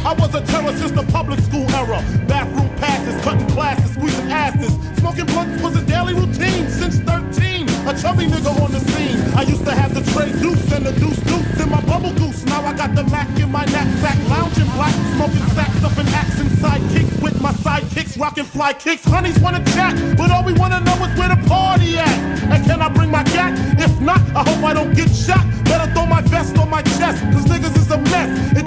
I was a terror since the public school era. Bathroom passes, cutting classes, squeezing asses. Smoking blunts was a daily routine since 13. A chubby nigga on the scene. I used to have the tray deuce and the deuce in my bubble goose. Now I got the Mac in my knapsack, lounging black, smoking sacks up and axe and sidekicks with my sidekicks, rocking fly kicks. Honeys wanna chat, but all we wanna know is where the party at. And can I bring my gat? If not, I hope I don't get shot. Better throw my vest on my chest, cause niggas is a mess. It